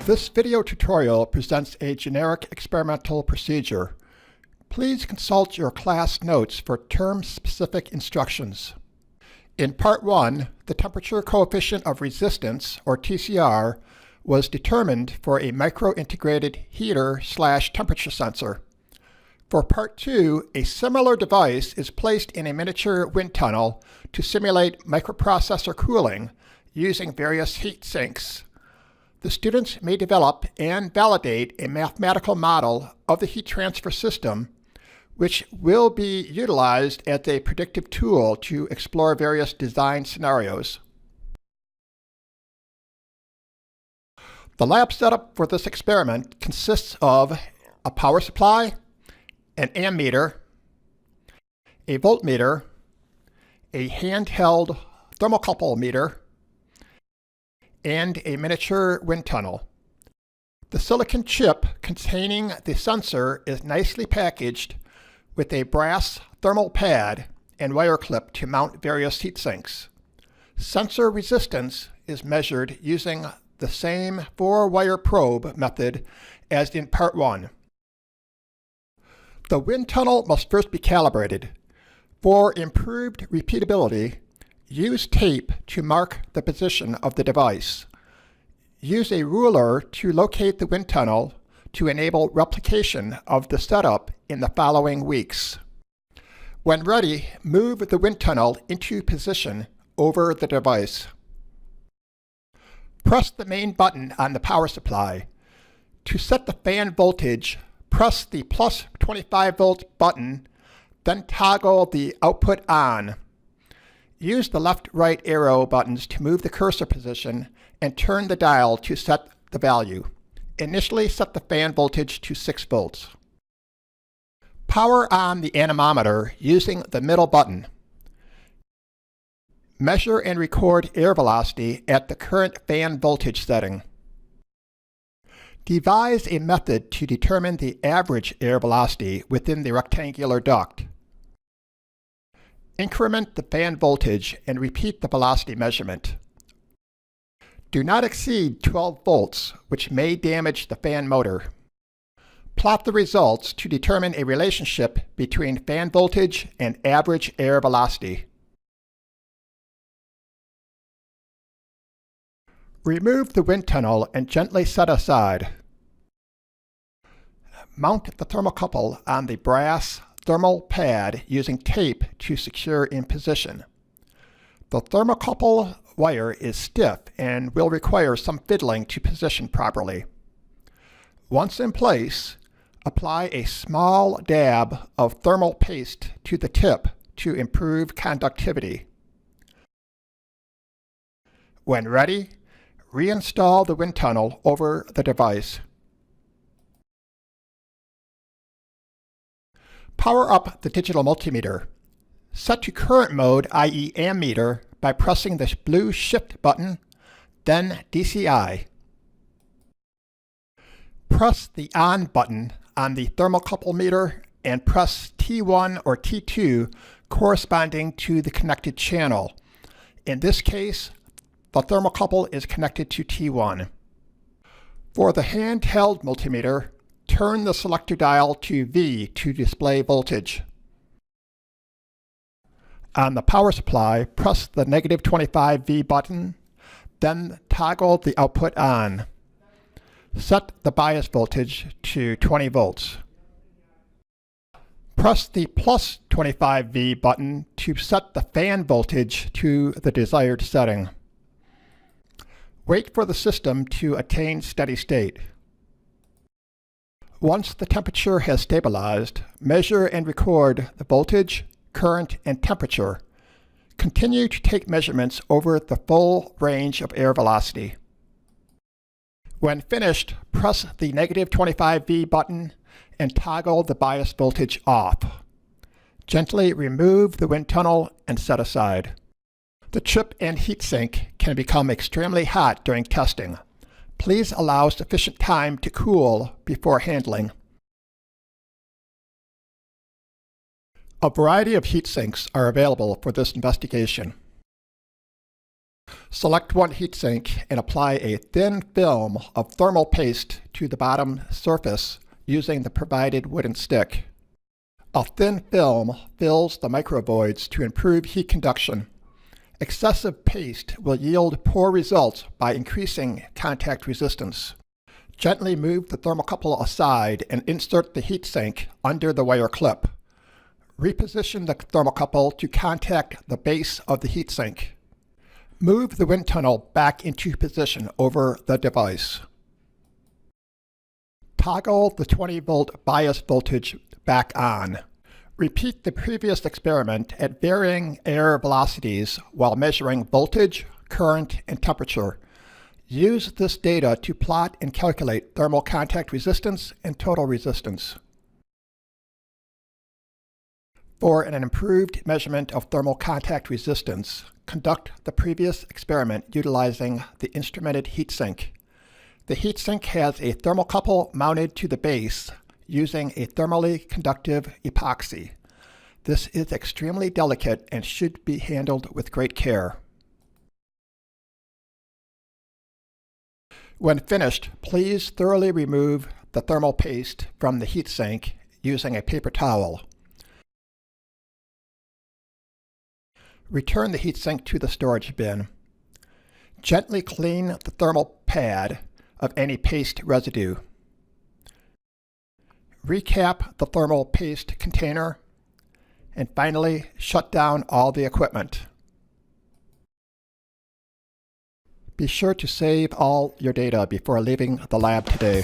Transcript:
This video tutorial presents a generic experimental procedure. Please consult your class notes for term-specific instructions. In Part 1, the temperature coefficient of resistance, or TCR, was determined for a micro-integrated heater/temperature sensor. For Part 2, a similar device is placed in a miniature wind tunnel to simulate microprocessor cooling using various heat sinks. The students may develop and validate a mathematical model of the heat transfer system, which will be utilized as a predictive tool to explore various design scenarios. The lab setup for this experiment consists of a power supply, an ammeter, a voltmeter, a handheld thermocouple meter, and a miniature wind tunnel. The silicon chip containing the sensor is nicely packaged with a brass thermal pad and wire clip to mount various heat sinks. Sensor resistance is measured using the same 4-wire probe method as in Part 1. The wind tunnel must first be calibrated. For improved repeatability, use tape to mark the position of the device. Use a ruler to locate the wind tunnel to enable replication of the setup in the following weeks. When ready, move the wind tunnel into position over the device. Press the main button on the power supply. To set the fan voltage, press the plus 25 volt button, then toggle the output on. Use the left-right arrow buttons to move the cursor position and turn the dial to set the value. Initially set the fan voltage to 6 volts. Power on the anemometer using the middle button. Measure and record air velocity at the current fan voltage setting. Devise a method to determine the average air velocity within the rectangular duct. Increment the fan voltage and repeat the velocity measurement. Do not exceed 12 volts, which may damage the fan motor. Plot the results to determine a relationship between fan voltage and average air velocity. Remove the wind tunnel and gently set aside. Mount the thermocouple on the brass thermal pad using tape to secure in position. The thermocouple wire is stiff and will require some fiddling to position properly. Once in place, apply a small dab of thermal paste to the tip to improve conductivity. When ready, reinstall the wind tunnel over the device. Power up the digital multimeter. Set to current mode, i.e. ammeter, by pressing the blue shift button, then DCI. Press the on button on the thermocouple meter and press T1 or T2 corresponding to the connected channel. In this case, the thermocouple is connected to T1. For the handheld multimeter, turn the selector dial to V to display voltage. On the power supply, press the negative 25V button, then toggle the output on. Set the bias voltage to 20 volts. Press the plus 25V button to set the fan voltage to the desired setting. Wait for the system to attain steady state. Once the temperature has stabilized, measure and record the voltage, current, and temperature. Continue to take measurements over the full range of air velocity. When finished, press the negative 25V button and toggle the bias voltage off. Gently remove the wind tunnel and set aside. The chip and heatsink can become extremely hot during testing. Please allow sufficient time to cool before handling. A variety of heat sinks are available for this investigation. Select one heatsink and apply a thin film of thermal paste to the bottom surface using the provided wooden stick. A thin film fills the microvoids to improve heat conduction. Excessive paste will yield poor results by increasing contact resistance. Gently move the thermocouple aside and insert the heatsink under the wire clip. Reposition the thermocouple to contact the base of the heatsink. Move the wind tunnel back into position over the device. Toggle the 20-volt bias voltage back on. Repeat the previous experiment at varying air velocities while measuring voltage, current, and temperature. Use this data to plot and calculate thermal contact resistance and total resistance. For an improved measurement of thermal contact resistance, conduct the previous experiment utilizing the instrumented heatsink. The heatsink has a thermocouple mounted to the base using a thermally conductive epoxy. This is extremely delicate and should be handled with great care. When finished, please thoroughly remove the thermal paste from the heatsink using a paper towel. Return the heatsink to the storage bin. Gently clean the thermal pad of any paste residue. Recap the thermal paste container, and finally shut down all the equipment. Be sure to save all your data before leaving the lab today.